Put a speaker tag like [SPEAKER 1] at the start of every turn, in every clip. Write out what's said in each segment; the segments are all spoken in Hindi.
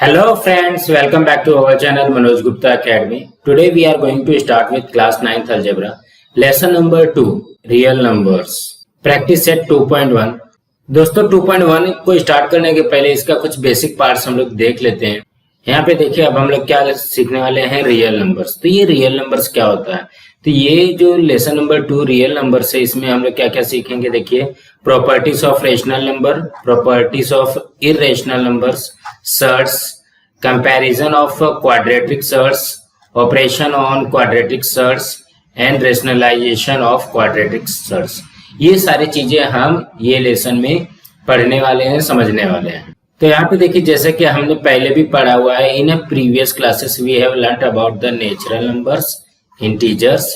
[SPEAKER 1] Hello friends, welcome back to our channel Manoj Gupta Academy. Today we are going to start with class 9th algebra. Lesson number 2, real numbers. Practice set 2.1. दोस्तों 2.1 को स्टार्ट करने के पहले इसका कुछ बेसिक पार्ट्स हम लोग देख लेते हैं। यहाँ पे देखिए अब हम लोग क्या सीखने वाले हैं, रियल नंबर्स। तो ये रियल नंबर्स क्या होता है, तो ये जो लेसन नंबर 2 रियल नंबर्स है, इसमें हम लोग क्या क्या सीखेंगे। देखिए properties of rational number, properties of irrational numbers, surds, comparison of quadratic surds, operation on quadratic surds and rationalisation of quadratic surds. ये सारी चीजें हम ये लेसन में पढ़ने वाले हैं, समझने वाले हैं। तो यहाँ पे देखिए जैसे कि हमने पहले भी पढ़ा हुआ है, in previous classes we have learned about the natural numbers, integers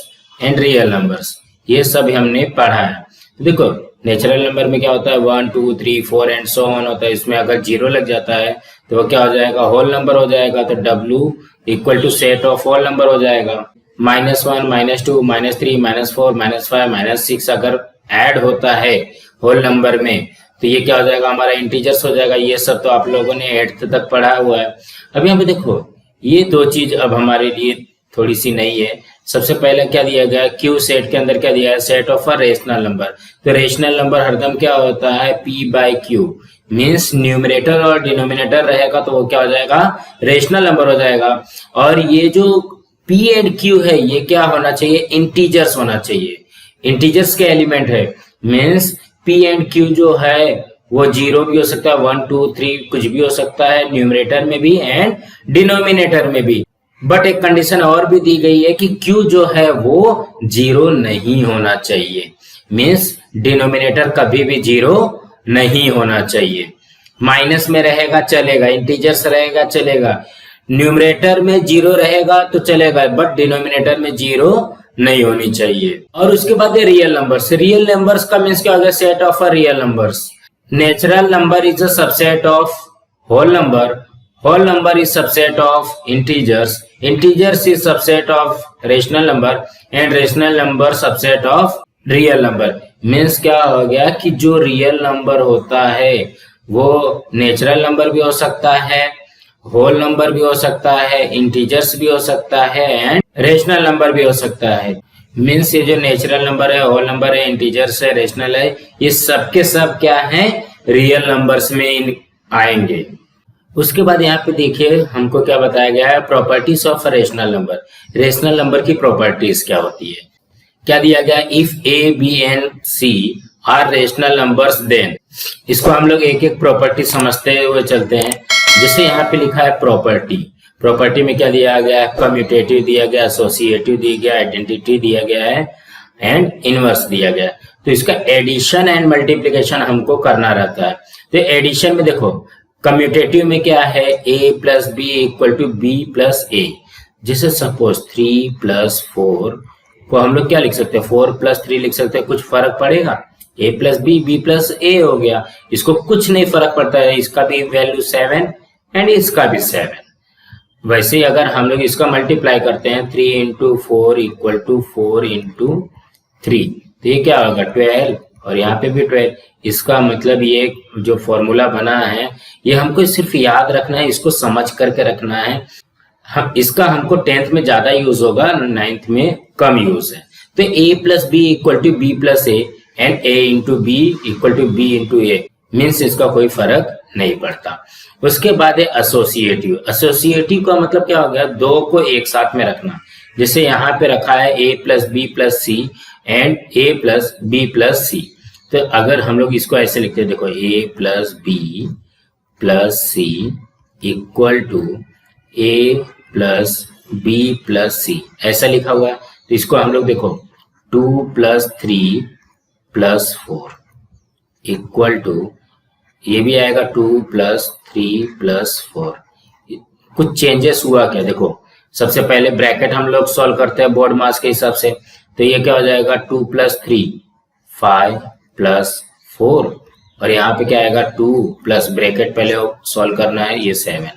[SPEAKER 1] and real numbers. ये सब हमने पढ़ा है। देखो नेचुरल नंबर में क्या होता है, 1 2 3 4 एंड सो ऑन होता है। इसमें अगर 0 लग जाता है तो वो क्या हो जाएगा, होल नंबर हो जाएगा। तो W equal to set of whole number हो जाएगा। -1 -2 -3 -4 -5 -6 अगर ऐड होता है होल नंबर में तो ये क्या हो जाएगा, हमारा इंटीजर्स हो जाएगा। ये सब तो आप लोगों ने 8th तक पढ़ा हुआ है। अब यहाँ पे देखो ये दो चीज अब हमारे लिए थोड़ी सी नई है। सबसे पहले क्या दिया गया, क्यू सेट के अंदर क्या दिया है, set of a rational number. तो रेशनल नंबर हरदम क्या होता है, P/Q मीन्स न्यूमरेटर और डिनोमिनेटर रहेगा तो वो क्या हो जाएगा, रेशनल नंबर हो जाएगा। और ये जो P एंड Q है ये क्या होना चाहिए, इंटीजर्स होना चाहिए। इंटीजर्स के एलिमेंट है, मीन्स P एंड Q जो है वो 0 भी हो सकता है, 1 2 3 कुछ भी हो सकता है, न्यूमरेटर में भी एंड डिनोमिनेटर में भी। बट एक कंडीशन और भी दी गई है कि Q जो है वो 0 नहीं होना चाहिए, मीन्स डिनोमिनेटर कभी भी 0 नहीं होना चाहिए। माइनस में रहेगा चलेगा, इंटीजर्स रहेगा चलेगा, न्यूमरेटर में 0 रहेगा तो चलेगा, बट डिनोमिनेटर में 0 नहीं होनी चाहिए। और उसके बाद रियल नंबर्स। रियल नंबर्स का मीन्स क्या हो गया, set of a real numbers. Natural number is a subset of whole number, whole number is subset of integers, integers is subset of rational number and rational number subset of real number. Means क्या हो गया कि जो रियल नंबर होता है वो नेचुरल नंबर भी हो सकता है, होल नंबर भी हो सकता है, इंटीजर्स भी हो सकता है एंड रेशनल नंबर भी हो सकता है। मीन्स ये जो नेचुरल नंबर है, होल नंबर है, इंटीजर्स है, रेशनल है, ये सब के सब क्या है, रियल नंबर्स में आएंगे। उसके बाद यहाँ पे देखिए हमको क्या बताया गया है, properties of rational number. Rational number की प्रॉपर्टीज क्या होती है, क्या दिया गया, if A, B and C are rational numbers then. इसको हम लोग एक एक प्रॉपर्टी समझते हुए चलते हैं। जैसे यहाँ पे लिखा है प्रॉपर्टी, प्रॉपर्टी में क्या दिया गया है, कम्यूटेटिव दिया गया, एसोसिएटिव दिया गया, आइडेंटिटी दिया गया है एंड इनवर्स दिया गया। तो इसका एडिशन एंड मल्टीप्लीकेशन हमको करना रहता है। तो एडिशन में देखो कम्यूटेटिव में क्या है, A + B = B + A। जैसे सपोज 3 + 4 को हम लोग क्या लिख सकते हैं, 4 + 3 लिख सकते हैं, कुछ फर्क पड़ेगा, A + B B + A हो गया। इसको कुछ नहीं फर्क पड़ता है, इसका भी वैल्यू 7 एंड इसका भी 7। वैसे ही अगर हम लोग इसका मल्टीप्लाई करते हैं 3 × 4 = 4 × 3, तो ये क्या होगा 12 और यहाँ पे भी 12। इसका मतलब ये जो फॉर्मूला बना है ये हमको सिर्फ याद रखना है, इसको समझ करके रखना है। इसका हमको 10th में ज्यादा यूज होगा, 9th में कम यूज है। तो A + B = B + A and A × B = B × A means इसका कोई फर्क नहीं पड़ता। उसके बाद है एसोसिएटिव। एसोसिएटिव का मतलब क्या हो गया, दो को एक साथ में रखना। जैसे यहाँ पे रखा है A + B + C and A + B + C। तो अगर हम लोग इसको ऐसे लिखते हैं, देखो A + B + C = A + B + C ऐसा लिखा हुआ है। तो इसको हम लोग देखो 2 + 3 + 4 = ये भी आएगा 2 + 3 + 4। कुछ चेंजेस हुआ क्या, देखो सबसे पहले ब्रैकेट हम लोग सॉल्व करते हैं बोर्ड मास के हिसाब से। तो ये क्या हो जाएगा 2 + 3 5 + 4 और यहाँ पे क्या आएगा 2 प्लस ब्रैकेट पहले सॉल्व करना है, ये 7।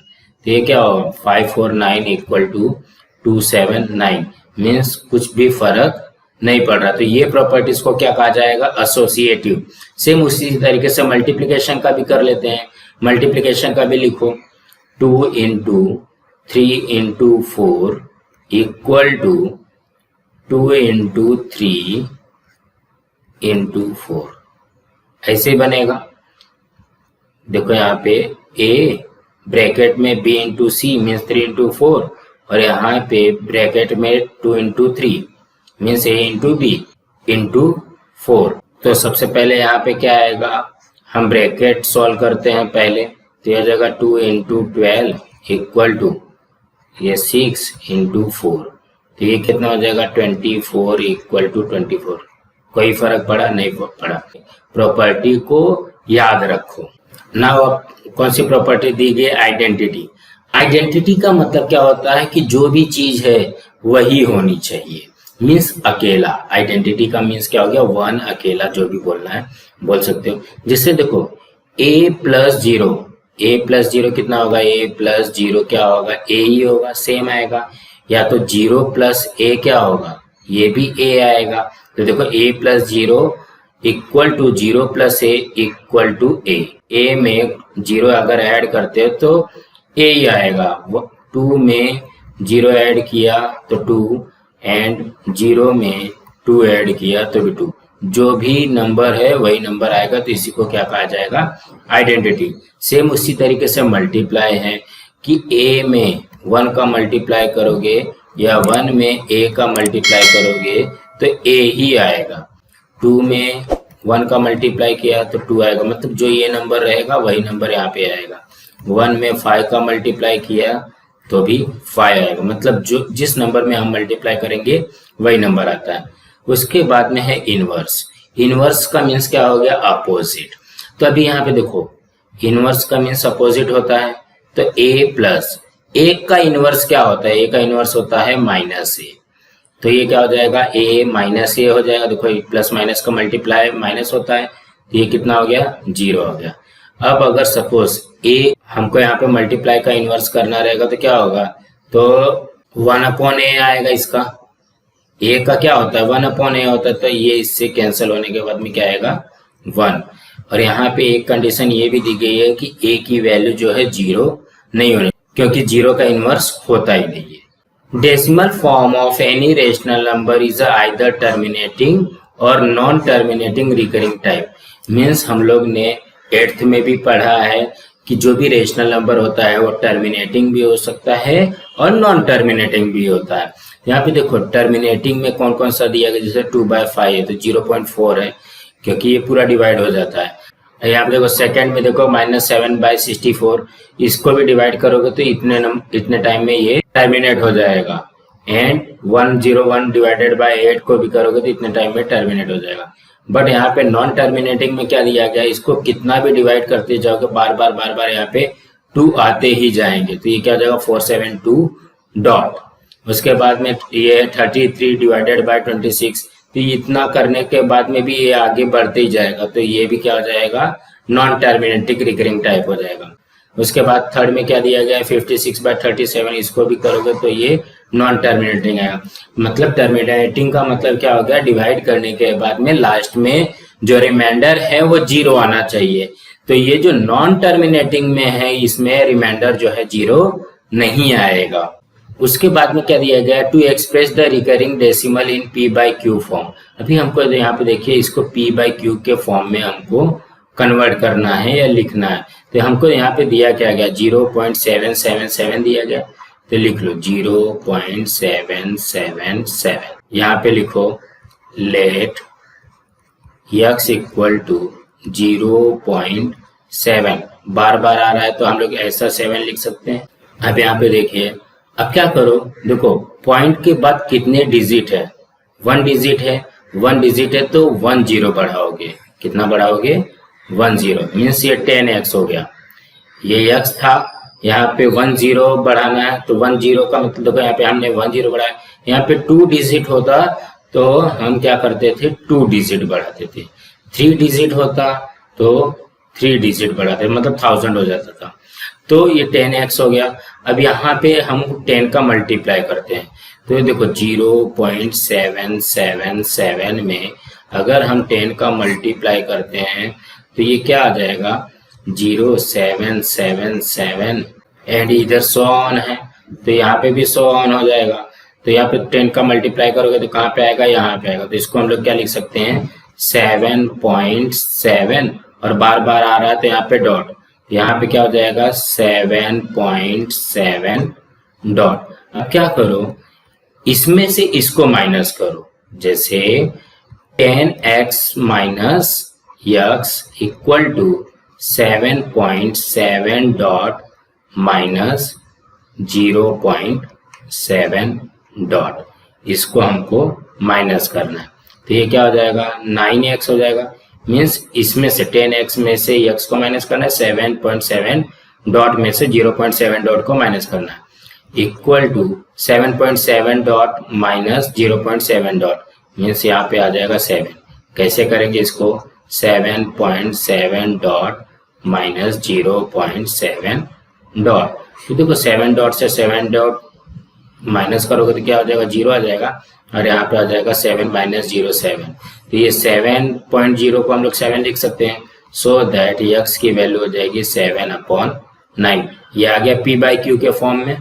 [SPEAKER 1] तो ये क्या होगा 5 4 9 = 2 7 9 मीन्स कुछ भी फर्क नहीं पड़ रहा। तो ये प्रॉपर्टीज को क्या कहा जाएगा, एसोसिएटिव। सेम उसी तरीके से मल्टीप्लिकेशन का भी कर लेते हैं। मल्टीप्लिकेशन का भी लिखो 2 into 3 into 4 equal to 2 into 3 into 4 ऐसे बनेगा। देखो यहाँ पे a ब्रैकेट में b into C means 3 into 4 और यहाँ पे ब्रैकेट में 2 into 3 means a into b into 4। तो सबसे पहले यहाँ पे क्या आएगा, हम ब्रैकेट सॉल्व करते हैं पहले। तो यह जाएगा 2 इंटू 12 इक्वल टू ये 6 इंटू 4। तो ये कितना हो जाएगा 24 इक्वल टू 24। कोई फर्क पड़ा? नहीं पड़ा। प्रॉपर्टी को याद रखो ना। अब कौन सी प्रॉपर्टी दी गई? आइडेंटिटी। आइडेंटिटी का मतलब क्या होता है कि जो भी चीज है वही होनी चाहिए, मीन्स अकेला। आइडेंटिटी का मीन्स क्या हो गया? वन, अकेला, जो भी बोलना है बोल सकते हो। जैसे देखो a प्लस 0, a प्लस 0 कितना होगा? a प्लस 0 क्या होगा? a ही होगा, सेम आएगा। या तो 0 प्लस a क्या होगा? ये भी a आएगा। तो देखो a plus 0 equal to 0 plus a equal to a। a में 0 अगर ऐड करते हो तो a ही आएगा। 2 में 0 ऐड किया तो 2 एंड 0 में 2 ऐड किया तो भी 2। जो भी नंबर है वही नंबर आएगा। तो इसी को क्या कहा जाएगा? आइडेंटिटी। सेम उसी तरीके से मल्टीप्लाई है कि a में 1 का मल्टीप्लाई करोगे या 1 में a का मल्टीप्लाई करोगे तो a ही आएगा। 2 में 1 का मल्टीप्लाई किया तो 2 आएगा, मतलब जो ये नंबर रहेगा वही नंबर यहाँ पे आएगा। 1 में 5 का मल्टीप्लाई किया तो भी 5 आएगा, मतलब जो जिस नंबर में हम मल्टीप्लाई करेंगे वही नंबर आता है। उसके बाद में है इनवर्स। इनवर्स का मीन्स क्या हो गया? अपोजिट। तो अभी यहाँ पे देखो इनवर्स का मीन्स अपोजिट होता है। तो a प्लस 1 का इनवर्स क्या होता है? a का इनवर्स होता है माइनस a। तो ये क्या हो जाएगा? a माइनस a हो जाएगा। देखो प्लस माइनस का मल्टीप्लाई माइनस होता है, तो ये कितना हो गया? 0 हो गया। अब अगर सपोज a हमको यहाँ पे मल्टीप्लाई का इनवर्स करना रहेगा तो क्या होगा? तो 1 अपॉन a आएगा। इसका a का क्या होता है? 1 अपॉन a होता है। तो ये इससे कैंसिल होने के बाद में क्या आएगा? 1। और यहाँ पे एक कंडीशन ये भी दी गई है कि a की वैल्यू जो है 0 नहीं होनी, क्योंकि 0 का इनवर्स होता ही नहीं है। Decimal form of any rational number is either terminating और non terminating recurring type. Means हम लोग ने 8th में भी पढ़ा है कि जो भी रेशनल नंबर होता है वो टर्मिनेटिंग भी हो सकता है और नॉन टर्मिनेटिंग भी होता है। यहाँ पे देखो टर्मिनेटिंग में कौन कौन सा दिया गया? जैसे 2/5 है तो 0.4 है, क्योंकि ये पूरा डिवाइड हो जाता है। यहाँ पे देखो सेकंड में देखो -7/64, इसको भी डिवाइड करोगे तो इतने टाइम में ये टर्मिनेट हो जाएगा। एंड 101 डिवाइडेड बाय 8 को भी करोगे तो इतने टाइम में टर्मिनेट हो जाएगा। बट यहाँ पे नॉन टर्मिनेटिंग में क्या दिया गया? इसको कितना भी डिवाइड करते जाओगे बार बार यहाँ पे 2 आते ही जाएंगे। तो ये क्या हो जाएगा? 472 डॉट। उसके बाद में ये 33 डिवाइडेड बाय 26, तो इतना करने के बाद में भी ये आगे बढ़ते ही जाएगा। तो ये भी क्या हो जाएगा? नॉन टर्मिनेटिंग रिकरिंग टाइप हो जाएगा। उसके बाद थर्ड में क्या दिया गया है? 56/37, इसको भी करोगे तो ये नॉन टर्मिनेटिंग आएगा। मतलब टर्मिनेटिंग का मतलब क्या हो गया? डिवाइड करने के बाद में लास्ट में जो रिमाइंडर है वो 0 आना चाहिए। तो ये जो नॉन टर्मिनेटिंग में है इसमें रिमाइंडर जो है 0 नहीं आएगा। उसके बाद में क्या दिया गया? To express the recurring decimal in p/q form. अभी हमको यहाँ पे देखिए इसको p/q के फॉर्म में हमको कन्वर्ट करना है या लिखना है। तो हमको यहाँ पे दिया क्या गया? 0.777 दिया गया। तो लिख लो 0.777। यहाँ पे लिखो लेट x इक्वल टू 0.7। बार बार आ रहा है तो हम लोग ऐसा 7 लिख सकते हैं। अब यहाँ पे देखिए, अब क्या करो? देखो पॉइंट के बाद कितने डिजिट है? 1 डिजिट है। 1 डिजिट है तो 1 0 बढ़ाओगे। कितना बढ़ाओगे? 1 0, मीन्स ये 10x हो गया। ये x था, यहाँ पे 1 0 बढ़ाना है। तो 1 0 का मतलब देखो यहाँ पे हमने 1 0 बढ़ाया। यहाँ पे 2 डिजिट होता तो हम क्या करते थे? 2 डिजिट बढ़ाते थे। 3 डिजिट होता तो 3 डिजिट बढ़ाते, मतलब 1000 हो जाता था। तो ये 10x हो गया। अब यहाँ पे हम 10 का मल्टीप्लाई करते हैं। तो देखो 0.777 में अगर हम 10 का मल्टीप्लाई करते हैं तो ये क्या आ जाएगा? 0777 एंड इधर 100 ऑन है तो यहाँ पे भी 100 ऑन हो जाएगा। तो यहाँ पे 10 का मल्टीप्लाई करोगे तो कहाँ पे आएगा, यहाँ पे आएगा। तो इसको हम लोग क्या लिख सकते हैं 7.7 और बार बार आ रहा है तो यहाँ पे डॉट, यहाँ पे क्या हो जाएगा 7.7 डॉट। अब क्या करो, इसमें से इसको माइनस करो, जैसे 10x minus x equal to 7.7 dot minus 0.7 dot, इसको हमको माइनस करना है। तो ये क्या हो जाएगा 9x हो जाएगा, मीन्स इसमें से 10x में से x को माइनस करना है, 7.7 डॉट में से 0.7 डॉट को माइनस करना है, equal to 7.7 dot minus 0.7 dot, means यहाँ पे आ जाएगा 7। कैसे करेंगे इसको 7.7 डॉट माइनस 0.7 डॉट। तो देखो 7 डॉट से 7 डॉट माइनस करोगे तो क्या हो जाएगा 0 आ जाएगा और यहाँ पे आ जाएगा 7 माइनस 0.7। तो ये 7.0 को हम लोग 7 लिख सकते हैं, सो दैट x की वैल्यू हो जाएगी 7/9। ये आ गया p/q के फॉर्म में।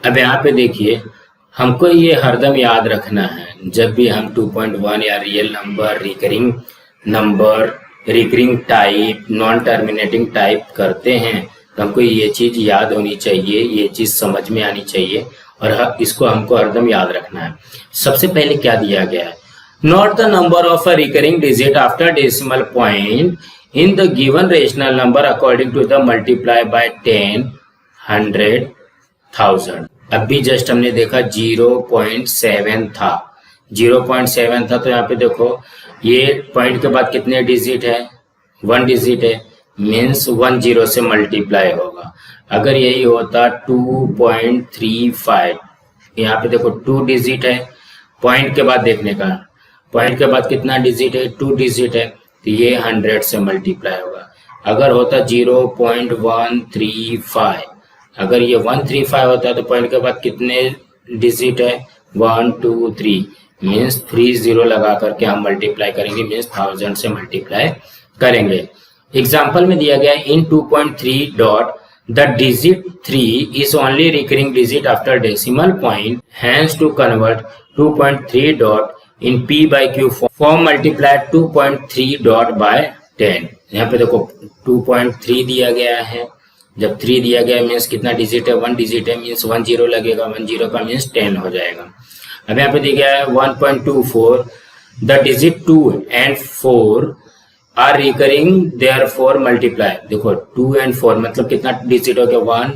[SPEAKER 1] अब यहाँ पे देखिए हमको ये हरदम याद रखना है, जब भी हम 2.1 या real number, recurring type, non terminating type करते हैं तो हमको ये चीज याद होनी चाहिए, ये चीज समझ में आनी चाहिए और इसको हमको हरदम याद रखना है। सबसे पहले क्या दिया गया है, note the number of a recurring digit after decimal point in the given rational number according to the multiply by 10, 100, 1000। अभी जस्ट हमने देखा 0.7 था, 0.7 था। तो यहाँ पे देखो ये पॉइंट के बाद कितने डिजिट है, 1 डिजिट है, मीन्स 10 से मल्टीप्लाई होगा। अगर यही होता 2.35, यहाँ पे देखो 2 डिजिट है, पॉइंट के बाद देखने का, पॉइंट के बाद कितना डिजिट है 2 डिजिट है, तो ये 100 से मल्टीप्लाई होगा। अगर होता 0.135, अगर ये 135 होता है तो पॉइंट के बाद कितने डिजिट है 1 2 3, मीन्स 30 लगा करके हम मल्टीप्लाई करेंगे, मीन्स 1000 से मल्टीप्लाई करेंगे। एग्जाम्पल में दिया गया इन 2.3 dot the digit 3 is only recurring digit after decimal point, hence to convert 2.3 dot in p/q form multiply 2.3 dot by 10। यहाँ पे देखो 2.3 दिया गया है, जब 3 दिया गया मीन्स कितना डिजिट है 1 डिजिट है, मीन्स 10 लगेगा, 10 का मीन्स 10 हो जाएगा। अब यहाँ पे दिया गया है 1.24 the digit 2 and 4 are recurring therefore multiply. देखो 2 and 4 मतलब कितना डिजिट हो गया 1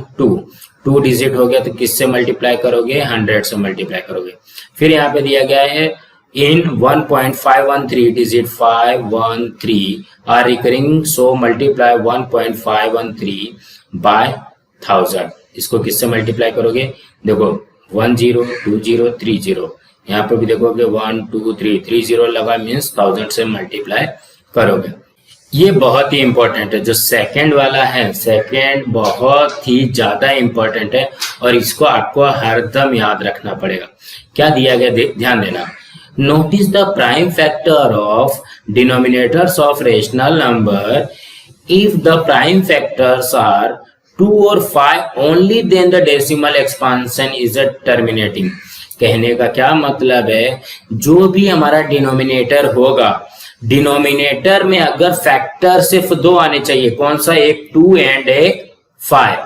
[SPEAKER 1] 2 डिजिट हो गया, तो किससे मल्टीप्लाई करोगे 100 से मल्टीप्लाई करोगे। फिर यहाँ पे दिया गया है in 1.513 digit 513 are recurring, so multiply 1.513 by 1000। इसको किससे मल्टीप्लाई करोगे, देखो 10 20 30, यहाँ पे भी देखोगे 1 2 3 30 लगा, मीन्स 1000 से मल्टीप्लाई करोगे। ये बहुत ही इंपॉर्टेंट है, जो सेकंड वाला है, सेकंड बहुत ही ज्यादा इंपॉर्टेंट है और इसको आपको हरदम याद रखना पड़ेगा। क्या दिया गया ध्यान देना, notice the prime factor of denominators of rational number if the prime factors are 2 और 5 only then the decimal expansion is a terminating. कहने का क्या मतलब है, जो भी हमारा डिनोमिनेटर होगा, डिनोमिनेटर में अगर फैक्टर सिर्फ 2 आने चाहिए, कौन सा, एक 2 एंड एक 5।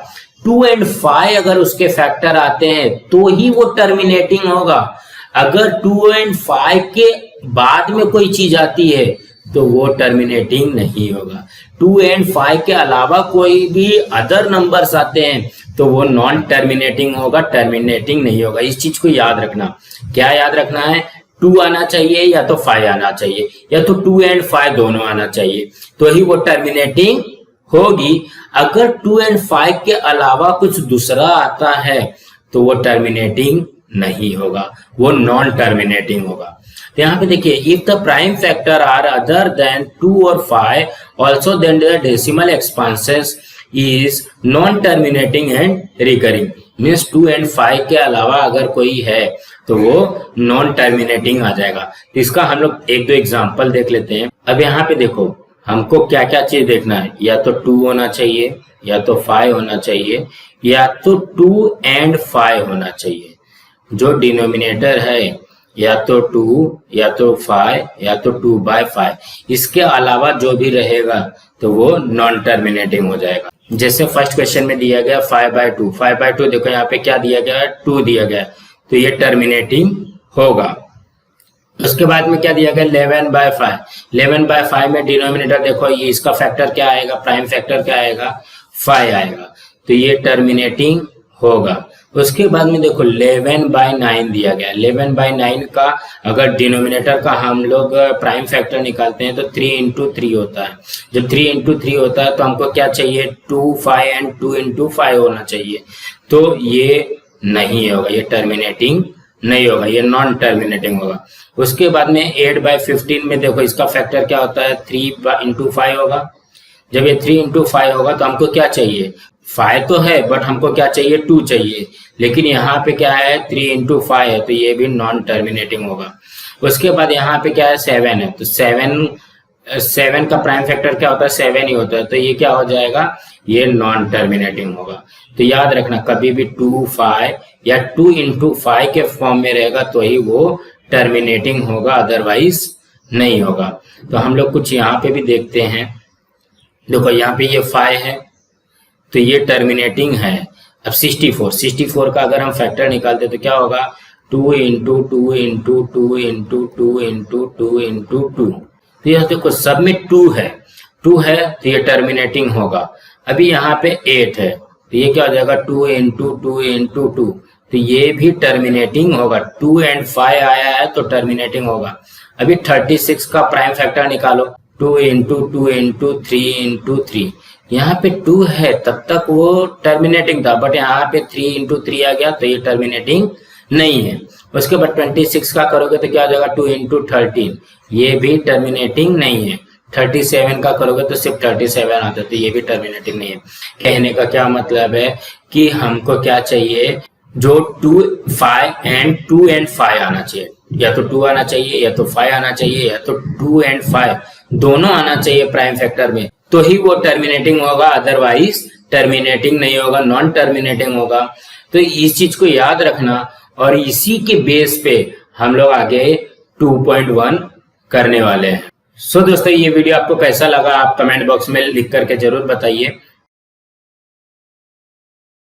[SPEAKER 1] 2 एंड 5 अगर उसके फैक्टर आते हैं तो ही वो टर्मिनेटिंग होगा। अगर 2 एंड 5 के बाद में कोई चीज आती है तो वो टर्मिनेटिंग नहीं होगा। 2 एंड 5 के अलावा कोई भी अदर नंबर्स आते हैं तो वो नॉन टर्मिनेटिंग होगा, टर्मिनेटिंग नहीं होगा। इस चीज को याद रखना। क्या याद रखना है, 2 आना चाहिए या तो 5 आना चाहिए, या तो 2 एंड 5 दोनों आना चाहिए, तो ही वो टर्मिनेटिंग होगी। अगर 2 एंड 5 के अलावा कुछ दूसरा आता है तो वो टर्मिनेटिंग नहीं होगा, वो नॉन टर्मिनेटिंग होगा। तो यहाँ पे देखिए, if the prime factor are other then 2 और 5 also then the decimal expansion is non terminating and recurring. Means 2 and 5 के अलावा अगर कोई है तो वो नॉन टर्मिनेटिंग आ जाएगा। इसका हम लोग 1-2 एग्जाम्पल देख लेते हैं। अब यहाँ पे देखो हमको क्या क्या चीज देखना है, या तो 2 होना चाहिए, या तो 5 होना चाहिए, या तो 2 and 5 होना चाहिए। जो डिनोमिनेटर है या तो 2 या तो 5 या तो 2/5, इसके अलावा जो भी रहेगा तो वो नॉन टर्मिनेटिंग हो जाएगा। जैसे फर्स्ट क्वेश्चन में दिया गया 5/2, 5/2 देखो यहाँ पे क्या दिया गया है, 2 दिया गया है, तो ये टर्मिनेटिंग होगा। उसके बाद में क्या दिया गया 11/5, 11/5 में डिनोमिनेटर देखो ये इसका फैक्टर क्या आएगा, प्राइम फैक्टर क्या आएगा, 5 आएगा, तो ये टर्मिनेटिंग होगा। उसके बाद में देखो 11/9 दिया गया, 11/9 का अगर डिनोमिनेटर का हम लोग प्राइम फैक्टर निकालते हैं तो 3 into 3 होता है। जब 3 into 3 होता है तो हमको क्या चाहिए, 2, 5 and 2 into 5 होना चाहिए, तो ये नहीं होगा, ये टर्मिनेटिंग नहीं होगा, ये नॉन टर्मिनेटिंग होगा। उसके बाद में 8/15 में देखो इसका फैक्टर क्या होता है, 3 into 5 होगा। जब ये 3 into 5 होगा तो हमको क्या चाहिए, 5 तो है बट हमको क्या चाहिए, 2 चाहिए, लेकिन यहाँ पे क्या है 3 into 5 है, तो ये भी नॉन टर्मिनेटिंग होगा। उसके बाद यहाँ पे क्या है 7 है, तो 7 का प्राइम फैक्टर क्या होता है, 7 ही होता है, तो ये क्या हो जाएगा, ये नॉन टर्मिनेटिंग होगा। तो याद रखना कभी भी 2, 5 या 2 into 5 के फॉर्म में रहेगा तो ही वो टर्मिनेटिंग होगा, अदरवाइज नहीं होगा। तो हम लोग कुछ यहाँ पे भी देखते हैं, देखो यहाँ पे ये 5 है तो ये टर्मिनेटिंग है। अब 64 का अगर हम फैक्टर निकालते तो क्या होगा, 2 into 2 into 2 into 2 into 2 into 2, तो यह देखो सब में 2 है तो ये टर्मिनेटिंग होगा। अभी यहाँ पे 8 है तो ये क्या हो जाएगा, 2 into 2 into 2, तो ये भी टर्मिनेटिंग होगा। 2 and 5 आया है तो टर्मिनेटिंग होगा। अभी 36 का प्राइम फैक्टर निकालो, 2 into 2 into 3 into 3, यहाँ पे 2 है तब तक वो टर्मिनेटिंग था, बट यहाँ पे 3 into 3 आ गया तो ये टर्मिनेटिंग नहीं है। उसके बाद 26 का करोगे तो क्या हो जाएगा, 2 into 13, ये भी टर्मिनेटिंग नहीं है। 37 का करोगे तो सिर्फ 37 आता है, तो ये भी टर्मिनेटिंग नहीं है। कहने का क्या मतलब है कि हमको क्या चाहिए, जो 2, 5 and 2 and 5 आना चाहिए, या तो 2 आना चाहिए, या तो 5 आना चाहिए, या तो 2 and 5 दोनों आना चाहिए प्राइम फैक्टर में, तो ही वो टर्मिनेटिंग होगा, अदरवाइज टर्मिनेटिंग नहीं होगा, नॉन टर्मिनेटिंग होगा। तो इस चीज को याद रखना और इसी के बेस पे हम लोग आगे 2.1 करने वाले हैं। सो दोस्तों ये वीडियो आपको कैसा लगा आप कमेंट बॉक्स में लिख करके जरूर बताइए।